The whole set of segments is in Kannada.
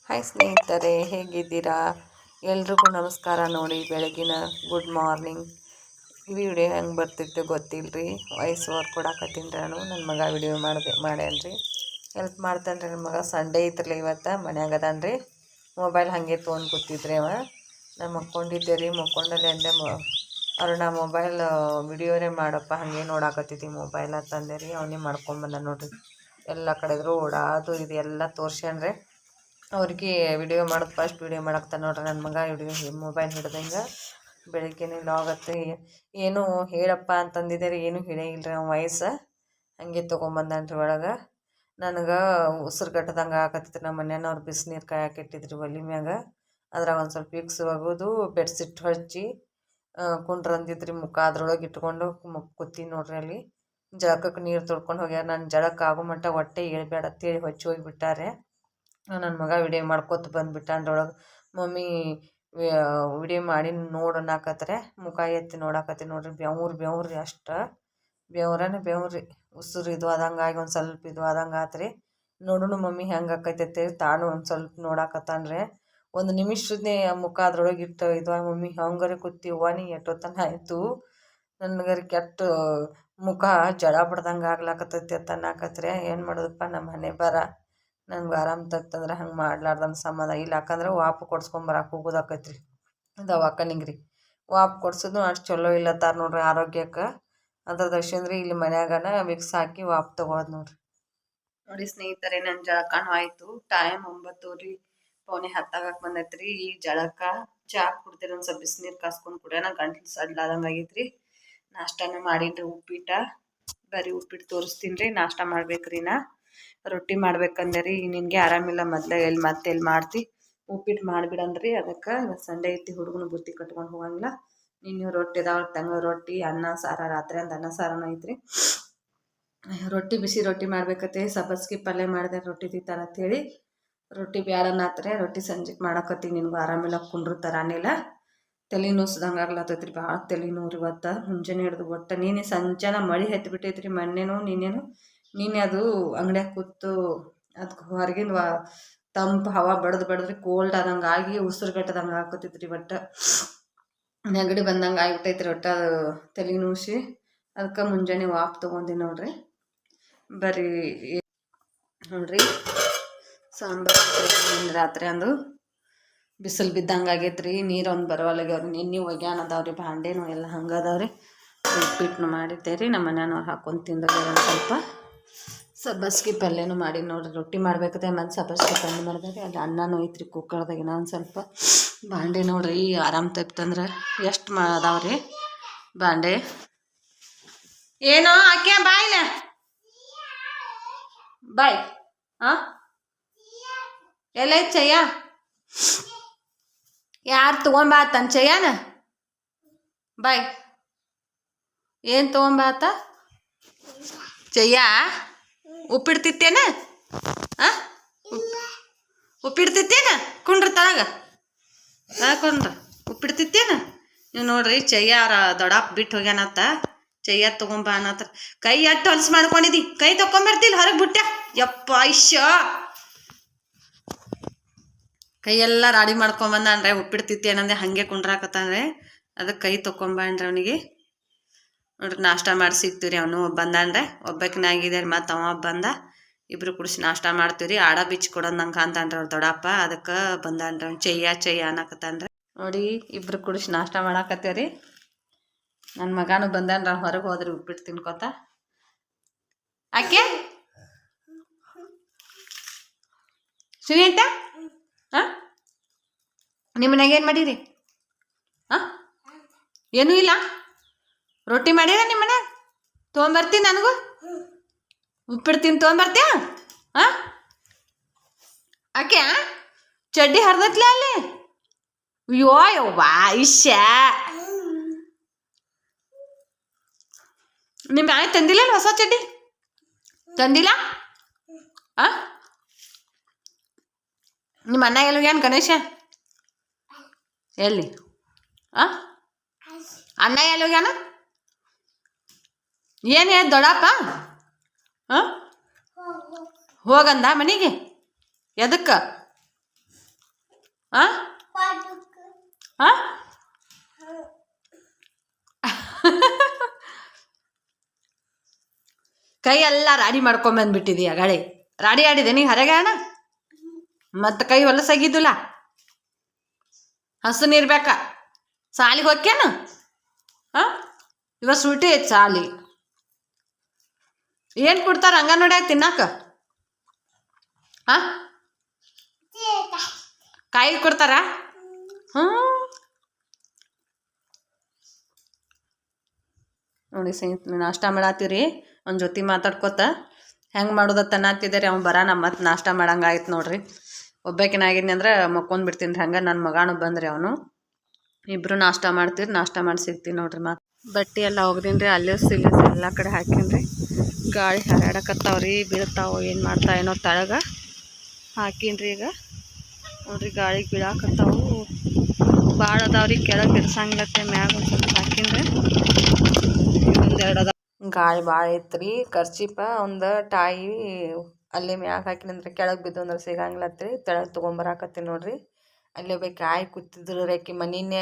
ಹಾಯ್ ಸ್ನೇಹಿತರೆ, ಹೇಗಿದ್ದೀರಾ? ಎಲ್ರಿಗೂ ನಮಸ್ಕಾರ. ನೋಡಿ, ಬೆಳಗಿನ ಗುಡ್ ಮಾರ್ನಿಂಗ್. ವಿಡಿಯೋ ಹೆಂಗೆ ಬರ್ತಿತ್ತು ಗೊತ್ತಿಲ್ಲ ರೀ. ವಾಯ್ಸ್ ಓವರ್ ಕೊಡಾಕತ್ತೀನಿ ರೀ. ನನ್ನ ಮಗ ವಿಡಿಯೋ ಮಾಡ್ಯಾನ್ರಿ, ಹೆಲ್ಪ್ ಮಾಡ್ತಾನೆ ರೀ. ನನ್ನ ಮಗ ಸಂಡೇ ಐತ್ರಲ್ಲ, ಇವತ್ತು ಮನ್ಯಾಗ ಅದಾನ ರೀ. ಮೊಬೈಲ್ ಹಾಗೆ ತೊಗೊಂಡು ಕೂತಿದ್ರಿ ಅವ. ನಾನು ಮಕ್ಕೊಂಡಿದ್ದೆ ರೀ. ಮಕ್ಕೊಂಡಲ್ಲಿ ಅಂದೆ ಅರುಣ ಮೊಬೈಲ್ ವಿಡಿಯೋನೇ ಮಾಡಪ್ಪ, ಹಾಗೆ ನೋಡಾಕತ್ತಿದ್ದಿ ಮೊಬೈಲ್ ಅಂತಂದೆ ರೀ. ಅವನೇ ಮಾಡ್ಕೊಂಬಂದ ನೋಡ್ರಿ. ಎಲ್ಲ ಕಡೆದ್ರು ಓಡಾದು ಇದು ಎಲ್ಲ ತೋರ್ಸ್ಯಾನ್ರಿ. ಅವ್ರಿಗೆ ವಿಡಿಯೋ ಮಾಡೋದು ಫಸ್ಟ್ ವಿಡಿಯೋ ಮಾಡಾಕ್ತಾನೆ ನೋಡ್ರಿ ನನ್ನ ಮಗ. ವಿಡಿಯೋ ಮೊಬೈಲ್ ಹಿಡ್ದಂಗೆ ಬೆಳಗ್ಗೆನೇ ಲಾಗತ್ತೆ. ಏನು ಹೇಳಪ್ಪ ಅಂತಂದಿದ್ದಾರೆ, ಏನೂ ಹೇಳೇ ಇಲ್ಲರಿ. ಅವ್ನ ವಯಸ್ಸು ಹಂಗೆ ತೊಗೊಂಬಂದನ್ರಿ ಒಳಗೆ. ನನಗೆ ಉಸಿರು ಕಟ್ಟದಂಗೆ ಆಕತ್ತಿತ್ತು. ನಮ್ಮ ಮನೆಯವ್ರು ಬಿಸಿನೀರು ಕಾಯಕ್ಕಿಟ್ಟಿದ್ರಿ ಒಲೆ ಮ್ಯಾಗ. ಅದ್ರಾಗ ಒಂದು ಸ್ವಲ್ಪ ವಿಕ್ಸ್ ಒಗೆದು ಬೆಡ್ಶೀಟ್ ಹಚ್ಚಿ ಕುಂಡ್ರಂದಿದ್ರಿ. ಮುಖ ಅದ್ರೊಳಗೆ ಇಟ್ಕೊಂಡು ಕೂತೀನಿ ನೋಡ್ರಿ. ಅಲ್ಲಿ ಜಳಕಕ್ಕೆ ನೀರು ತೊಳ್ಕೊಂಡು ಹೋಗ್ಯಾರ. ನಾನು ಜಳಕ್ಕೆ ಆಗೋ ಮಟ್ಟ ಹೊಟ್ಟೆ ಹೇಳ್ಬೇಡ ಅಂತೇಳಿ ಹೊಚ್ಚಿ ಹೋಗಿಬಿಟ್ಟಾರೆ. ನನ್ನ ಮಗ ವಿಡಿಯೋ ಮಾಡ್ಕೊತ ಬಂದುಬಿಟ್ಟಾನ್ರೊಳಗೆ. ಮಮ್ಮಿ ವಿಡಿಯೋ ಮಾಡಿ ನೋಡೋಣಾಕತ್ರೆ. ಮುಖ ಎತ್ತಿ ನೋಡಾಕತ್ತಿ ನೋಡ್ರಿ. ಬೆವ್ರು ರೀ, ಅಷ್ಟು ಬೆವ್ರನೇ ಬೆವ್ರಿ. ಉಸಿರು ಇದು ಆದಂಗಾಗಿ ಒಂದು ಸ್ವಲ್ಪ ಇದು ಆದಂಗೆ ಆತ್ರಿ. ನೋಡೋಣ ಮಮ್ಮಿ ಹೆಂಗೆ ಆಕೈತೆ ತಾನು ಒಂದು ಸ್ವಲ್ಪ ನೋಡಾಕತ್ತಾನ್ರಿ. ಒಂದು ನಿಮಿಷದೇ ಮುಖ ಅದ್ರೊಳಗೆ ಇಟ್ಟು ಇದು ಮಮ್ಮಿ ಹಂಗಾರೆ ಕೂತೀವ ನೀ ಎಷ್ಟೊತ್ತನ ಆಯಿತು. ನನಗರಿ ಕೆಟ್ಟ ಮುಖ ಜಡ ಬಿಡ್ದಂಗೆ ಆಗ್ಲಾಕತ್ತೈತಿ ಅಂತ ಅನ್ನಕತ್ರೆ. ಏನು ಮಾಡೋದಪ್ಪ, ನಮ್ಮ ಮನೆ ಬರ. ನಂಗೆ ಆರಾಮ ತಗ್ತಂದ್ರೆ ಹಂಗೆ ಮಾಡ್ಲಾರ್ದಂಗೆ ಸಮಾಧಾನ ಇಲ್ಲ. ಯಾಕಂದ್ರೆ ವಾಪು ಕೊಡ್ಸ್ಕೊಂಬರಕ್ಕೆ ಹೋಗೋದಾಕೈತ್ರಿ ದವಾಖಾನಿಗೆ ರೀ. ವಾಪು ಕೊಡ್ಸೋದು ಅಷ್ಟು ಚಲೋ ಇಲ್ಲತ್ತಾರ ನೋಡ್ರಿ ಆರೋಗ್ಯಕ್ಕೆ. ಅದ್ರ ದಕ್ಷಿಣ ರೀ ಇಲ್ಲಿ ಮನ್ಯಾಗನ ವಿಕ್ಸ್ ಹಾಕಿ ವಾಪು ತೊಗೊಳೋದು ನೋಡಿ ಸ್ನೇಹಿತರೆ. ನನ್ನ ಜಳಕನೂ ಆಯಿತು. ಟೈಮ್ 9:00 ಪೌನೆ 10 ಬಂದೈತ್ರಿ. ಈ ಜಳಕ ಚಾ ಕುಡ್ತೀರಿ, ಒಂದು ಸ್ವಲ್ಪ ಬಿಸಿನೀರು ಕಾಸ್ಕೊಂಡು ಕುಡಿಯೋಣ. ಗಂಟ್ಲು ಸಡ್ಲಾದಂಗೆ ಆಗೈತ್ರಿ. ನಾಷ್ಟಾನ ಮಾಡೀನಿ ರೀ. ಉಪ್ಪಿಟ್ಟ ಬರೀ ಉಪ್ಪಿಟ್ಟು ತೋರಿಸ್ತೀನಿ ರೀ. ನಾಷ್ಟ ಮಾಡ್ಬೇಕ್ರಿ. ರೊಟ್ಟಿ ಮಾಡ್ಬೇಕಂದೆ ರೀ. ನಿನಗೆ ಆರಾಮಿಲ್ಲ ಮೊದಲೇ ಎಲ್ಲಿ ಮಾಡ್ತಿ, ಉಪ್ಪಿಟ್ಟು ಮಾಡಿಬಿಡನ್ರಿ. ಅದಕ್ಕೆ ಸಂಡೇ ಐತಿ, ಹುಡುಗನ ಬುತ್ತಿ ಕಟ್ಕೊಂಡು ಹೋಗಂಗಿಲ್ಲ. ನೀವು ರೊಟ್ಟಿ ಇದಾವೆ, ತಂಗ ರೊಟ್ಟಿ, ಅನ್ನ ಸಾರ. ರಾತ್ರಿ ಅಂದ ಅನ್ನ ಸಾರನ ಐತ್ರಿ. ರೊಟ್ಟಿ ಬಿಸಿ ರೊಟ್ಟಿ ಮಾಡ್ಬೇಕತ್ತೆ. ಸಬ್ಬಸ್ಗೆ ಪಲ್ಯ ಮಾಡಿದೆ ರೊಟ್ಟಿ ತಿಂತಾರ ಅಂಥೇಳಿ. ರೊಟ್ಟಿ ಬ್ಯಾಡನ್ನಾತ್ರೆ. ರೊಟ್ಟಿ ಸಂಜೆಗೆ ಮಾಡಕತ್ತೀನಿ. ನಿನಗೂ ಆರಾಮಿಲ್ಲ, ಕುಂಡ್ರು ತರಾನಿಲ್ಲ. ತಲೆ ನುಸ್ದಂಗೆ ಆಗ್ಲತ್ತೈತ್ರಿ. ಭಾಳ ತಲೆ ನೋವು ಇವತ್ತು. ಮುಂಜಾನೆ ಹಿಡ್ದು ಒಟ್ಟು ನೀನೆ ಸಂಜೆನ ಮಳೆ ಹತ್ತಿಬಿಟ್ಟೈತ್ರಿ. ಮೊನ್ನೆನೂ ನೀನೆ ಅದು ಅಂಗಡಿಯಾಗ ಕೂತು ಅದಕ್ಕೆ ಹೊರಗಿಂದ ತಂಪು ಹವಾ ಬಡಿದ್ರಿ ಕೋಲ್ಡ್ ಆದಂಗೆ ಆಗಿ ಉಸಿರು ಕಟ್ಟದಂಗೆ ಆಕತ್ತೈತ್ರಿ. ಒಟ್ಟು ನೆಗಡಿ ಬಂದಂಗೆ ಆಗಿಬಿಟ್ಟೈತ್ರಿ. ಒಟ್ಟು ಅದು ತಲೆ ನುಸಿ. ಅದಕ್ಕೆ ಮುಂಜಾನೆ ವಾಪ್ ತೊಗೊಂಡಿ ನೋಡ್ರಿ. ಬರೀ ನೋಡ್ರಿ ಸಾಂಬಾರು ರಾತ್ರಿ ಅಂದು ಬಿಸಿಲು ಬಿದ್ದಂಗೆ ಆಗೈತ್ರಿ. ನೀರು ಒಂದು ಬರವಲ್ಲಾಗ್ಯಾವ್ರಿ. ನಿನ್ನೆ ಒಗ್ಯಾನ ಅದಾವ್ರಿ. ಭಾಂಡೆನೂ ಎಲ್ಲ ಹಂಗೆ ಅದಾವ್ರಿ. ಉಪ್ಪಿಟ್ಟು ಮಾಡಿದ್ದೆ ರೀ. ನಮ್ಮ ಮನೆಯವ್ರು ಹಾಕೊಂಡು ತಿಂದ್ರೆ ಒಂದು ಸ್ವಲ್ಪ. ಸಬ್ಬಸ್ಗೆ ಪಲ್ಯನೂ ಮಾಡಿ ನೋಡ್ರಿ. ರೊಟ್ಟಿ ಮಾಡ್ಬೇಕತ್ತೆ. ಮತ್ತು ಸಬ್ಬಸ್ಗೆ ಪಲ್ಯ ಮಾಡಿದಾಗ ಅಲ್ಲಿ ಅನ್ನನೂ ಐತ್ರಿ ಕುಕ್ಕರ್ದಾಗ. ಇನ್ನೊಂದು ಸ್ವಲ್ಪ ಬಾಂಡೆ ನೋಡ್ರಿ. ಆರಾಮ್ ತಪ್ತಂದ್ರೆ ಎಷ್ಟು ಅದಾವ್ರಿ ಬಾಂಡೆ. ಏನೋ ಆಕೆ ಬಾಯ್ಲ ಬಾಯ್. ಎಲ್ಲೈತ್ ಚಯ್ಯ? ಯಾರು ತೊಗೊಂಬಾತನ್ ಚಯ್ಯನ? ಬಾಯ್. ಏನು ತೊಗೊಂಬಾತ ಚಯ್ಯ? ಉಪ್ಪಿಡ್ತಿತ್ತೇನ? ಉಪ್ಪಿಡ್ತಿತ್ತೇನ? ಕುಂಡ್ರ ತಳಗ ಕುಂಡ್ರ. ಉಪ್ಪಿಡ್ತಿತ್ತೇನ? ನೀವು ನೋಡ್ರಿ ಚಯ್ಯ ಅವ್ರ ದೊಡ್ಡಪ್ಪ ಬಿಟ್ಟು ಹೋಗ್ಯಾನತ್ತ. ಚಯ್ಯ ತೊಗೊಂಬ ಅನ್ನತ್ರ. ಕೈ ಅಟ್ಟು ಹೊಲಸು ಮಾಡ್ಕೊಂಡಿದ್ದಿ. ಕೈ ತೊಗೊಂಬರ್ತಿಲ್ಲ ಹೊರಗೆ ಬಿಟ್ಟ. ಯಪ್ಪ ಐಶ್ಯ ಕೈಯೆಲ್ಲ ರಾಡಿ ಮಾಡ್ಕೊಂಬಂದ್ರೆ. ಉಪ್ಪಿಡ್ತಿತ್ತೇನಂದ್ರೆ ಹಾಗೆ ಕುಂಡ್ರಾಕತ್ತಾನೆ. ಅದಕ್ಕೆ ಕೈ ತೊಗೊಂಬಂದ್ರೆ ಅವನಿಗೆ ನೋಡ್ರಿ. ನಾಷ್ಟ ಮಾಡಿ ಸಿಗ್ತೀವಿ. ಅವನು ಬಂದಾನ್ರೆ. ಒಬ್ಬಾಕಿನಾಗಿದೆ ರೀ. ಮತ್ತು ಅವ ಬಂದ. ಇಬ್ರು ಕುಡಿಸಿ ನಾಷ್ಟ ಮಾಡ್ತೀವಿ. ಆಡ ಬಿಚ್ಚಿ ಕೊಡೋದು ನಂಗೆ ಅಂತಾನ್ರಿ ಅವ್ರು ದೊಡ್ಡಪ್ಪ. ಅದಕ್ಕೆ ಬಂದಾನ್ರಿ. ಅವ್ನು ಚಯ್ಯ ಅನ್ನಕತ್ತಾನ್ರಿ. ನೋಡಿ ಇಬ್ರು ಕುಡಿಸಿ ನಾಷ್ಟ ಮಾಡಾಕತ್ತೇವ್ರಿ. ನನ್ನ ಮಗನೂ ಬಂದಾನ್ರ. ಹೊರಗೆ ಹೋದ್ರಿ ಉಪ್ಪಿಟ್ಟು ತಿನ್ಕೋತ. ಆಕೆ ಸುನೀತ ನಿಮ್ಮ ಮನ್ಯಾಗ ಏನು ಮಾಡೀರಿ? ಏನೂ ಇಲ್ಲ. ರೊಟ್ಟಿ ಮಾಡ್ಯಾರ ನಿಮ್ಮ ಮನ್ಯಾಗ? ತೊಗೊಂಬರ್ತೀನಿ. ನನಗೂ ಉಪ್ಪಿಡ್ತೀನಿ. ತೊಗೊಂಬರ್ತೀಯ? ಆಕೆ ಚಡ್ಡಿ ಹರಿದತ್ಲ ಅಲ್ಲಿ. ಯವ್ವ ಇಶ್ಯ. ನಿಮ್ಮ ಆಯ್ ತಂದಿಲ್ಲ ಹೊಸ ಚಡ್ಡಿ? ತಂದಿಲ್ಲ? ನಿಮ್ಮ ಅಣ್ಣ ಎಲ್ಲೋಗ್ಯಾನ? ಗಣೇಶ ಎಲ್ಲಿ? ಅಣ್ಣ ಎಲ್ಲೋಗ್ಯಾನ? ಏನು ಹೇಳಿ ದೊಡ್ಡಪ್ಪ? ಹೋಗಂದ ಮನೆಗೆ? ಎದಕ್ಕೆ? ಹಾಂ ಹಾಂ ಕೈ ಎಲ್ಲ ರಾಡಿ ಮಾಡ್ಕೊಂಬಂದ್ಬಿಟ್ಟಿದೀಯ ಗಾಳಿ ರಾಡಿ ಆಡಿದೆ ನೀ ಹೊರಗೆ ಅಣ್ಣ ಮತ್ತು ಕೈ ಹೊಲಸಾಗಿದ್ದಿಲ್ಲ ಹಸು ನೀರು ಬೇಕಾ ಸಾಲಿಗೆ ಹೋಗ್ಯೇನು ಹಾಂ ಇವತ್ತು ಸೂಟಿ ಐತೆ ಸಾಲಿ ಏನು ಕೊಡ್ತಾರ ಅಂಗನವಾಡ್ಯಾಗ ತಿನ್ನಾಕ ಹಾಂ ಕಾಯಿ ಕೊಡ್ತಾರ ನೋಡಿ ಸ್ನೇಹಿತರೆ ನಾಷ್ಟ ಮಾಡತ್ತೀರಿ ಒಂದು ಜೊತೆ ಮಾತಾಡ್ಕೊತ ಹೆಂಗೆ ಮಾಡೋದತ್ತ ಅನ್ನತ್ತಿದ್ದಾರೆ ಅವ್ನು ಬರಾನ ಮತ್ತು ನಾಷ್ಟ ಮಾಡಂಗೆ ಆಯ್ತು ನೋಡ್ರಿ ಒಬ್ಬಾಕಿನಾಗಿದ್ನಿ ಅಂದ್ರೆ ಮಕ್ಕೊಂದು ಬಿಡ್ತೀನಿ ರೀ ಹಂಗೆ ನನ್ನ ಮಗಾನು ಬಂದ್ರಿ ಅವನು ಇಬ್ಬರು ನಾಷ್ಟ ಮಾಡ್ತೀರಿ ನಾಷ್ಟ ಮಾಡಿ ಸಿಗ್ತೀನಿ ನೋಡ್ರಿ ಮತ್ತು ಬಟ್ಟೆ ಎಲ್ಲ ಹೋಗ್ದೀನಿ ರೀ ಅಲ್ಲೇ ಸಿಲ್ಲಸ್ ಎಲ್ಲ ಕಡೆ ಹಾಕೀನಿ ರೀ ಗಾಳಿ ಹರಡಕತ್ತಾವ್ರಿ ಬೀಳ್ತಾವ ಏನು ಮಾಡ್ತಾ ಏನೋ ತಳಗ ಹಾಕೀನಿ ರೀ ಈಗ ನೋಡ್ರಿ ಗಾಳಿಗೆ ಬೀಳಾಕತ್ತಾವು ಭಾಳ ಅದಾವ್ರಿ ಕೆಳಗೆ ಬಿಡ್ಸಂಗಿಲ್ಲತ್ತೆ ಮ್ಯಾಗ ಒಂದು ಸ್ವಲ್ಪ ಹಾಕೀನಿ ರೀ ಒಂದೆರಡು ಅದಾವ ಗಾಳಿ ಭಾಳ ಐತ್ರಿ ಖರ್ಚಿಪ ಒಂದು ಟಾಯಿ ಅಲ್ಲೇ ಮ್ಯಾಗ ಹಾಕಿನಂದ್ರೆ ಕೆಳಗೆ ಬಿದ್ದು ಅಂದ್ರೆ ಸಿಗಂಗಿಲ್ಲತ್ರಿ ತೆಳಗೆ ತೊಗೊಂಬರಾಕತ್ತೀನಿ ನೋಡ್ರಿ ಅಲ್ಲೇ ಬೇಕು ಆಯಿ ಕೂತಿದ್ರು ರೆಕ್ಕಿ ಮನಿನೇ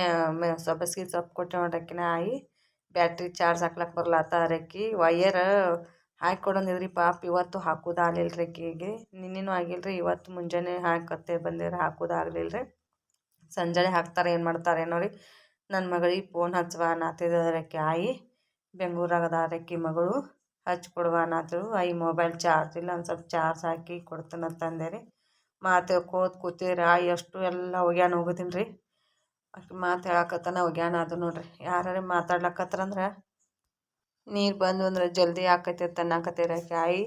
ಸೊಪ್ಪಸ್ಗಿ ಸೊಪ್ಪು ಕೊಟ್ಟೆ ನೋಡ್ರಿ ಅಕ್ಕಿನ ಆಯಿ ಬ್ಯಾಟ್ರಿ ಚಾರ್ಜ್ ಹಾಕ್ಲಕ್ಕೆ ಬರ್ಲಾತ ರೆಕ್ಕಿ ವಯರ್ ಹಾಕಿ ಪಾಪ ಇವತ್ತು ಹಾಕೋದಾಗಲಿಲ್ಲ ರೀ ಅಕ್ಕಿಗೆ ನಿನ್ನೆನೂ ಆಗಿಲ್ಲ ರೀ ಇವತ್ತು ಮುಂಜಾನೆ ಹಾಕತ್ತೆ ಬಂದಿರ ಹಾಕೋದಾಗಲಿಲ್ಲ ರೀ ಸಂಜೆ ಹಾಕ್ತಾರೆ ಏನು ಮಾಡ್ತಾರೆ ನೋಡಿ ನನ್ನ ಮಗಳಿಗೆ ಫೋನ್ ಹಚ್ಚುವ ಅನ್ನತ್ತಿದ್ದಕ್ಕೆ ಆಯಿ ಬೆಂಗಳೂರಾಗದ ಅದಕ್ಕೆ ಮಗಳು ಹಚ್ಕೊಡುವ ಅನ್ನತ್ರು ಐ ಮೊಬೈಲ್ ಚಾರ್ಜ್ ಇಲ್ಲ ಒಂದು ಸ್ವಲ್ಪ ಚಾರ್ಜ್ ಹಾಕಿ ಕೊಡ್ತಾನಂತಂದೆ ರೀ ಮಾತು ಕೂತೀರಿ ಆಯಿ ಅಷ್ಟು ಎಲ್ಲ ಒಗ್ಯಾನ ಹೋಗೋದೀನಿ ರೀ ಅಷ್ಟು ಮಾತು ಹೇಳಕತ್ತಾನ ಒಗ್ಯಾನ ಅದು ನೋಡ್ರಿ ಯಾರು ಮಾತಾಡ್ಲಕತ್ರಂದ್ರೆ ನೀರು ಬಂದು ಅಂದ್ರೆ ಜಲ್ದಿ ಆಕೈತೆ ಅನ್ನಕತ್ತೀರಕ್ಕೆ ಆಯಿ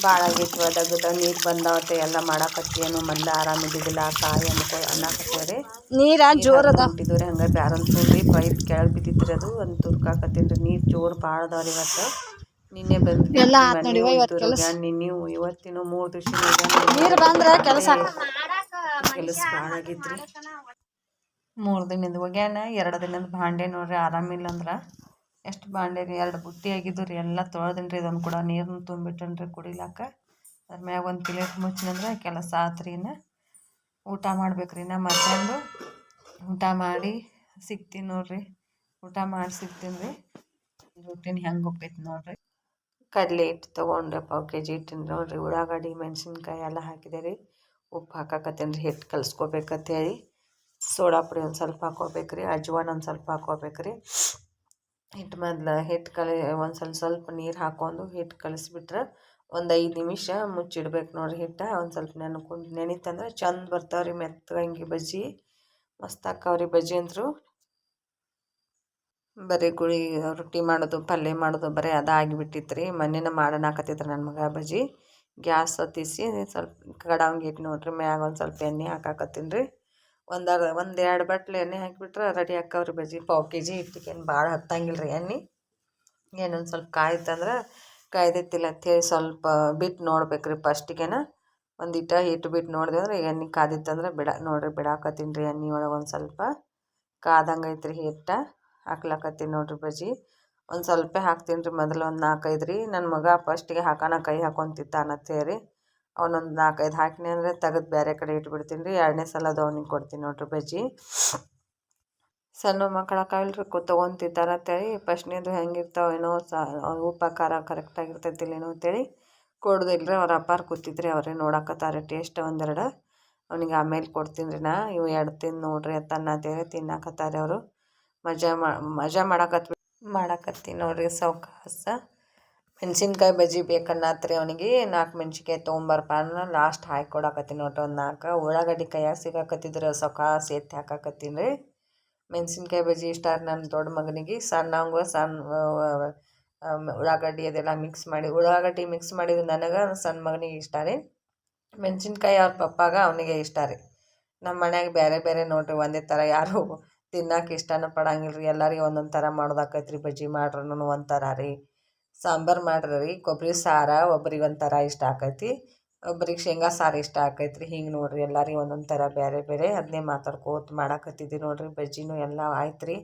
ಭಾಳ ಆಗೈತಿ ಒದಗದ ನೀರು ಬಂದಾವತ್ತೆ ಎಲ್ಲ ಮಾಡಾಕತ್ತೇನು ಮೊದ್ಲು ಆರಾಮಿದ್ದಿದ್ದಿಲ್ಲ ಕಾಯಿ ಅನ್ನಕತ್ತೇವ್ರಿ ನೀರು ಜೋರದ ಬಿಟ್ಟಿದ್ರಿ ಹಂಗೆ ಬ್ಯಾರಲ್ ತುಂಬ್ರಿ ಪೈಪ್ ಕೆಳಗೆ ಬಿದ್ದಿದ್ರಿ ಅದು ಒಂದು ತುರ್ಕಾಕತ್ತೀನಿ ರೀ ನೀರು ಜೋರು ಭಾಳ ಅದಾವ್ರಿ ಇವತ್ತು ನಿನ್ನೆ ಬಂದು ನಿನ್ನೆ ಇವತ್ತಿನ 3 ದಿವಸ ನೀರು ಬಂದ್ರೆ ಕೆಲಸ ಭಾಳ ಆಗೈತ್ರಿ 3 ದಿನದ ಹೋಗ್ಯಾನ 2 ದಿನದ ಭಾಂಡೆ ನೋಡ್ರಿ ಆರಾಮಿಲ್ಲ ಅಂದ್ರೆ ಎಷ್ಟು ಬಾಂಡೆ ರೀ 2 ಬುಟ್ಟಿ ಆಗಿದ್ದು ರೀ ಎಲ್ಲ ತೊಳೆದಿನಿ ರೀ ಇದನ್ನು ಕೂಡ ನೀರನ್ನು ತುಂಬಿಟ್ಟೇನಿ ರೀ ಕುಡಿಲಾಕ ಅದ್ರ ಮ್ಯಾಗ ಒಂದು ಪ್ಲೇಟ್ ಮುಚ್ಚಿನಂದ್ರೆ ಕೆಲಸ ಆತ್ರಿ ಇನ್ನು ಊಟ ಮಾಡ್ಬೇಕ್ರಿ ನಾ ಮಧ್ಯಾಹ್ನ ಊಟ ಮಾಡಿ ಸಿಗ್ತೀನಿ ನೋಡ್ರಿ ಊಟ ಮಾಡಿ ಸಿಗ್ತೀನಿ ರೀ ರೊಟ್ಟಿನ ಹೆಂಗೆ ಹೋಗ್ತೈತಿ ನೋಡ್ರಿ ಕಡಲೆ ಹಿಟ್ಟು ತೊಗೊಂಡ್ರೆ 1 kg ಇಟ್ಟಿನಿ ನೋಡ್ರಿ ಉಳ್ಳಾಗಡ್ಡಿ ಮೆಣಸಿನ್ಕಾಯಿ ಎಲ್ಲ ಹಾಕಿದೆ ರೀ ಉಪ್ಪು ಹಾಕಾಕತ್ತೇನೆ ರೀ ಹಿಟ್ಟು ಕಲಿಸ್ಕೋಬೇಕಂತೇಳಿ ಸೋಡಾ ಪುಡಿ ಒಂದು ಸ್ವಲ್ಪ ಹಾಕೋಬೇಕ್ರಿ ಅಜ್ವಾನ ಒಂದು ಸ್ವಲ್ಪ ಹಾಕೋಬೇಕ್ರಿ ಹಿಟ್ಟು ಮೊದ್ಲು ಹಿಟ್ಟು ಒಂದು ಸ್ವಲ್ಪ ನೀರು ಹಾಕ್ಕೊಂಡು ಹಿಟ್ಟು ಕಲಿಸ್ಬಿಟ್ರೆ ಒಂದು 5 ನಿಮಿಷ ಮುಚ್ಚಿಡ್ಬೇಕು ನೋಡ್ರಿ ಹಿಟ್ಟು ಒಂದು ಸ್ವಲ್ಪ ನೆನಿತಂದ್ರೆ ಚಂದ ಬರ್ತಾವ್ರಿ ಮೆತ್ತಗಂಗಿ ಬಜ್ಜಿ ಮಸ್ತ್ ಆಕ್ಕವ್ರಿ ಬಜ್ಜಿ ಅಂತೂ ಬರೀ ರೊಟ್ಟಿ ಮಾಡೋದು ಪಲ್ಯ ಮಾಡೋದು ಬರೀ ಅದಾಗಿಬಿಟ್ಟಿತ್ತು ರೀ ಮೊನ್ನೆನ ಮಾಡೋಣಾಕತ್ತಿದ್ರು ನನ್ನ ಮಗ ಬಜ್ಜಿ ಗ್ಯಾಸ್ ಹತ್ತಿಸಿ ಸ್ವಲ್ಪ ಕಡಾವಂಗಿ ಇಟ್ಟು ನೋಡ್ರಿ ಮ್ಯಾಗ ಒಂದು ಸ್ವಲ್ಪ ಎಣ್ಣೆ ಹಾಕಾಕತ್ತೀನಿ ರೀ ಒಂದೆರಡು ಬಟ್ಲು ಎಣ್ಣೆ ಹಾಕಿಬಿಟ್ರೆ ರೆಡಿ ಹಾಕವ್ರಿ ಬಜ್ಜಿ 1 kg ಹಿಟ್ಟಿಗೇನು ಭಾಳ ಹತ್ತಂಗಿಲ್ಲ ರೀ ಎಣ್ಣೆ ಏನೊಂದು ಸ್ವಲ್ಪ ಕಾಯ್ತಂದ್ರೆ ಕಾಯ್ದಿತ್ತಿಲ್ಲ ಅಂಥೇಳಿ ಸ್ವಲ್ಪ ಬಿಟ್ಟು ನೋಡ್ಬೇಕ್ರಿ ಫಸ್ಟಿಗೆನ ಒಂದಿಟ ಹಿಟ್ಟು ಬಿಟ್ಟು ನೋಡಿದೆ ಅಂದ್ರೆ ಎಣ್ಣೆ ಕಾದಿತ್ತಂದ್ರೆ ನೋಡ್ರಿ ಬಿಡಾಕತ್ತೀನಿ ರೀ ಎಣ್ಣೆ ಒಳಗೆ ಒಂದು ಸ್ವಲ್ಪ ಕಾದಂಗೆ ಐತ್ರಿ ಹಿಟ್ಟು ಹಾಕ್ಲಾಕತ್ತೀನಿ ನೋಡ್ರಿ ಬಜ್ಜಿ ಒಂದು ಸ್ವಲ್ಪ ಹಾಕ್ತೀನಿ ರೀ ಮೊದಲು ಒಂದು 4-5 ರೀ ನನ್ನ ಮಗ ಫಸ್ಟಿಗೆ ಹಾಕೋಣ ಕೈ ಹಾಕೊಂತಿದ್ದ ಅನ್ನತ್ತೇರಿ ಅವನೊಂದು 4-5 ಹಾಕಿನಿ ಅಂದರೆ ತೆಗೆದು ಬೇರೆ ಕಡೆ ಇಟ್ಬಿಡ್ತೀನಿ ರೀ 2ನೇ ಸಲ ಅದು ಅವನಿಗೆ ಕೊಡ್ತೀನಿ ನೋಡ್ರಿ ಬಜ್ಜಿ ಸಣ್ಣ ಮಕ್ಕಳಕ್ಕಾಗಲ್ರಿ ತೊಗೊಂತಿದ್ದಾರೆ ಅಂತೇಳಿ ಫಸ್ಟ್ನೇದು ಹೆಂಗಿರ್ತಾವೆ ಏನೋ ಉಪ್ಪು ಖಾರ ಕರೆಕ್ಟಾಗಿರ್ತೈತಿಲ್ಲ ಏನೋ ಅಂತೇಳಿ ಕೊಡೋದಿಲ್ಲ ರೀ ಅವ್ರ ಅಪ್ಪಾರು ಕೂತಿದ್ರಿ ಅವರೇ ನೋಡಕತ್ತಾರೆ ಟೇಸ್ಟ್ ಒಂದೆರಡು ಅವ್ನಿಗೆ ಆಮೇಲೆ ಕೊಡ್ತೀನಿ ರೀ ಇವು 2 ತಿಂದು ನೋಡ್ರಿ ಅಂತ ಅನ್ನತ್ತೇಳಿ ತಿನ್ನಾಕತ್ತಾರೆ ಅವರು ಮಜಾ ಮಾಡಾಕತ್ತೀನಿ ನೋಡ್ರಿ ಸಾವ್ಕಾಸ ಮೆಣಸಿನ್ಕಾಯಿ ಬಜ್ಜಿ ಬೇಕನ್ನತ್ರಿ ಅವನಿಗೆ 4 ಮೆಣಸಿನ್ಕಾಯಿ ತೊಗೊಂಬರಪ್ಪ ಅನ್ನೋ ಲಾಸ್ಟ್ ಹಾಕಿ ಕೊಡಾಕತ್ತೀನಿ ನೋಡ್ರಿ ಒಂದು 4 ಉಳ್ಳಾಗಡ್ಡಿ ಕೈಯಾಗ ಸಿಗಾಕತ್ತಿದ್ರೆ ಸಾವ್ಕಾಸ ಎತ್ತಿ ಹಾಕಾಕತ್ತೀನಿ ರೀ ಮೆಣಸಿನ್ಕಾಯಿ ಬಜ್ಜಿ ಇಷ್ಟ ನನ್ನ ದೊಡ್ಡ ಮಗನಿಗೆ ಸಣ್ಣವಂಗ ಉಳ್ಳಾಗಡ್ಡಿ ಅದೆಲ್ಲ ಮಿಕ್ಸ್ ಮಾಡಿ ಉಳ್ಳಾಗಡ್ಡಿ ಮಿಕ್ಸ್ ಮಾಡಿದ್ದು ನನಗೆ ಸಣ್ಣ ಮಗನಿಗೆ ಇಷ್ಟ ರೀ ಮೆಣಸಿನ್ಕಾಯಿ ಅವ್ರ ಪಪ್ಪಾಗ ಅವನಿಗೆ ಇಷ್ಟ ರೀ ನಮ್ಮ ಮನ್ಯಾಗ ಬೇರೆ ಬೇರೆ ನೋಡ್ರಿ ಒಂದೇ ಥರ ಯಾರು ತಿನ್ನಕ್ಕೆ ಇಷ್ಟನ ಪಡಂಗಿಲ್ಲ ರೀ ಎಲ್ಲರಿಗೆ ಒಂದೊಂದು ಥರ ಮಾಡೋದಾಕೈತ್ರಿ ಬಜ್ಜಿ ಮಾಡ್ರೂ ಒಂಥರ ರೀ ಸಾಂಬಾರು ಮಾಡ್ರಿ ರೀ ಕೊಬ್ಬರಿ ಸಾರು ಒಬ್ರಿಗೆ ಒಂಥರ ಇಷ್ಟ ಆಕೈತಿ ಒಬ್ರಿಗೆ ಶೇಂಗಾ ಸಾರು ಇಷ್ಟ ಆಕೈತ್ರಿ ಹಿಂಗೆ ನೋಡ್ರಿ ಎಲ್ಲರಿಗೆ ಒಂದೊಂದು ಥರ ಬೇರೆ ಬೇರೆ ಅದನ್ನೇ ಮಾತಾಡ್ಕೋತ ಮಾಡಾಕತ್ತಿದ್ದೆ ನೋಡ್ರಿ ಬಜ್ಜಿನೂ ಎಲ್ಲ ಆಯ್ತು ರೀ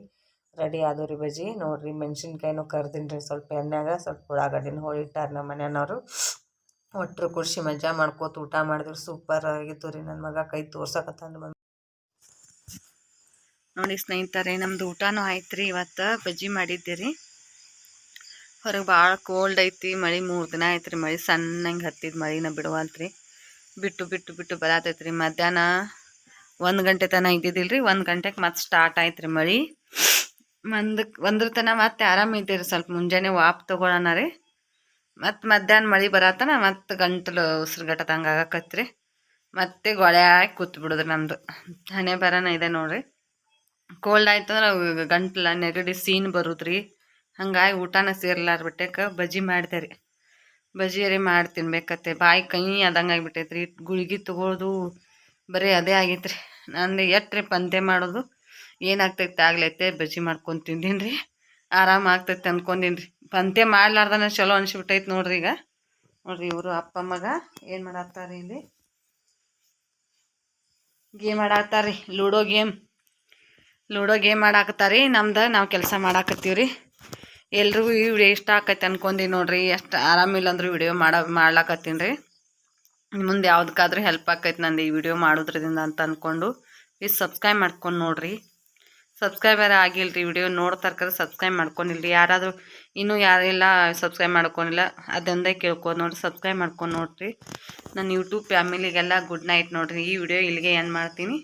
ರೆಡಿ ಆದವು ರೀ ಬಜ್ಜಿ ನೋಡ್ರಿ ಮೆಣಸಿನ್ಕಾಯಿನೂ ಕರ್ದೀನಿ ರೀ ಸ್ವಲ್ಪ ಎಣ್ಣೆಗೆ ಸ್ವಲ್ಪ ಉಳ್ಳಾಗಡ್ಡಿನ ಹೋಳಿಟ್ಟಾರ ನಮ್ಮ ಮನೆಯವರು ಒಟ್ಟರು ಖುಷಿ ಮಜಾ ಮಾಡ್ಕೋತ ಊಟ ಮಾಡಿದ್ರು. ಸೂಪರ್ ಆಗಿತ್ತು ರೀ. ನನ್ನ ಮಗ ಕೈ ತೋರ್ಸಕತ್ತಾನ ನೋಡಿ ಸ್ನೇಹಿತರೆ. ನಮ್ದು ಊಟನೂ ಆಯ್ತು ರೀ. ಇವತ್ತು ಬಜ್ಜಿ ಮಾಡಿದ್ದೆ ರೀ. ಹೊರಗೆ ಭಾಳ ಕೋಲ್ಡ್ ಐತಿ. ಮಳೆ 3 ದಿನ ಆಯ್ತು ರೀ. ಮಳೆ ಸಣ್ಣಂಗೆ ಹತ್ತಿದ್ದು, ಮಳಿನ ಬಿಡುವಲ್ತ್ರಿ. ಬಿಟ್ಟು ಬಿಟ್ಟು ಬಿಟ್ಟು ಬರತೈತೆ ರೀ. ಮಧ್ಯಾಹ್ನ 1 ಗಂಟೆ ತನಕ ಇದ್ದಿದ್ದಿಲ್ಲ ರೀ. 1 ಗಂಟೆಗೆ ಮತ್ತೆ ಸ್ಟಾರ್ಟ್ ಆಯ್ತು ರೀ ಮಳೆ. ಒಂದ್ರ ತನಕ ಮತ್ತೆ ಆರಾಮಿದ್ದೀರಿ. ಸ್ವಲ್ಪ ಮುಂಜಾನೆ ವಾಪ್ ತೊಗೊಳೋಣ ರೀ. ಮತ್ತು ಮಧ್ಯಾಹ್ನ ಮಳೆ ಬರತನ ಮತ್ತು ಗಂಟಲು ಉಸಿರುಗಟ್ಟದಂಗೆ ಆಗಕತ್ರಿ. ಮತ್ತೆ ಗೊಳ್ಯಾಗಿ ಕೂತ್ ಬಿಡೋದ್ರಿ. ನಮ್ಮದು ಹಣೆ ಬರನ ಇದೆ ನೋಡ್ರಿ. ಕೋಲ್ಡ್ ಆಯ್ತು ಅಂದ್ರೆ ಗಂಟ್ಲ ನೆಗಡಿ ಸೀನ್ ಬರುದ್ರಿ. ಹಂಗಾಗಿ ಊಟನ ಸೇರ್ಲಾರ್ಬಿಟ್ಟಕ್ಕೆ ಬಜ್ಜಿ ಮಾಡಿದೆ ರೀ. ಬಜ್ಜಿ ರೀ ಮಾಡಿ ತಿನ್ಬೇಕತ್ತೆ. ಬಾಯಿ ಕೈ ಆದಂಗೆ ಆಗಿಬಿಟ್ಟೈತ್ರಿ. ಗುಳಿಗೆ ತಗೊಳ್ಳೋದು ಬರೀ ಅದೇ ಆಗೈತೆ ರೀ. ನಂದು ಎಟ್ರಿ ಪಂತೆ ಮಾಡೋದು ಏನಾಗ್ತೈತೆ ಆಗ್ಲೈತೆ. ಬಜ್ಜಿ ಮಾಡ್ಕೊಂಡು ತಿಂದೀನಿ ರೀ. ಆರಾಮ ಆಗ್ತೈತೆ ಅಂದ್ಕೊಂಡೀನಿ ರೀ. ಪಂತೆ ಮಾಡ್ಲಾರ್ದನ ಚಲೋ ಅನ್ಸ್ಬಿಟ್ಟೈತೆ ನೋಡ್ರಿ. ಈಗ ನೋಡ್ರಿ ಇವರು ಅಪ್ಪ ಮಗ ಏನು ಮಾಡಾಕ್ತಾರೆ ಇಲ್ಲಿ. ಗೇಮ್ ಆಡಾಕ್ತಾರೆ ರೀ. ಲೂಡೋ ಗೇಮ್ ಆಡಾಕತ್ತಾರೆ. ನಮ್ದು ನಾವು ಕೆಲಸ ಮಾಡಾಕತ್ತೀವಿ ರೀ. ಎಲ್ರಿಗೂ ಈ ವಿಡಿಯೋ ಇಷ್ಟ ಆಕೈತೆ ಅನ್ಕೊಂಡಿ ನೋಡ್ರಿ. ಎಷ್ಟು ಆರಾಮಿಲ್ಲ ಅಂದ್ರೂ ವಿಡಿಯೋ ಮಾಡ್ಲಾಕತ್ತೀನಿ ರೀ. ಮುಂದೆ ಯಾವುದಕ್ಕಾದ್ರೂ ಹೆಲ್ಪ್ ಆಕೈತೆ ನಂದು ಈ ವಿಡಿಯೋ ಮಾಡೋದ್ರಿಂದ ಅಂತ ಅಂದ್ಕೊಂಡು ಪ್ಲೀಸ್ ಸಬ್ಸ್ಕ್ರೈಬ್ ಮಾಡ್ಕೊಂಡು ನೋಡ್ರಿ. ಸಬ್ಸ್ಕ್ರೈಬರ್ ಆಗಿಲ್ರಿ. ವಿಡಿಯೋ ನೋಡ್ತಾರ್ಕರೆ ಸಬ್ಸ್ಕ್ರೈಬ್ ಮಾಡ್ಕೊಂಡಿಲ್ರಿ. ಯಾರಾದರೂ ಇನ್ನೂ ಯಾರೆಲ್ಲ ಸಬ್ಸ್ಕ್ರೈಬ್ ಮಾಡ್ಕೊಂಡಿಲ್ಲ ಅದೊಂದೇ ಕೇಳ್ಕೊಂಡು ನೋಡ್ರಿ. ಸಬ್ಸ್ಕ್ರೈಬ್ ಮಾಡ್ಕೊಂಡು ನೋಡ್ರಿ. ನನ್ನ ಯೂಟ್ಯೂಬ್ ಫ್ಯಾಮಿಲಿಗೆಲ್ಲ ಗುಡ್ ನೈಟ್ ನೋಡ್ರಿ. ಈ ವಿಡಿಯೋ ಇಲ್ಲಿಗೆ ಏನು ಮಾಡ್ತೀನಿ.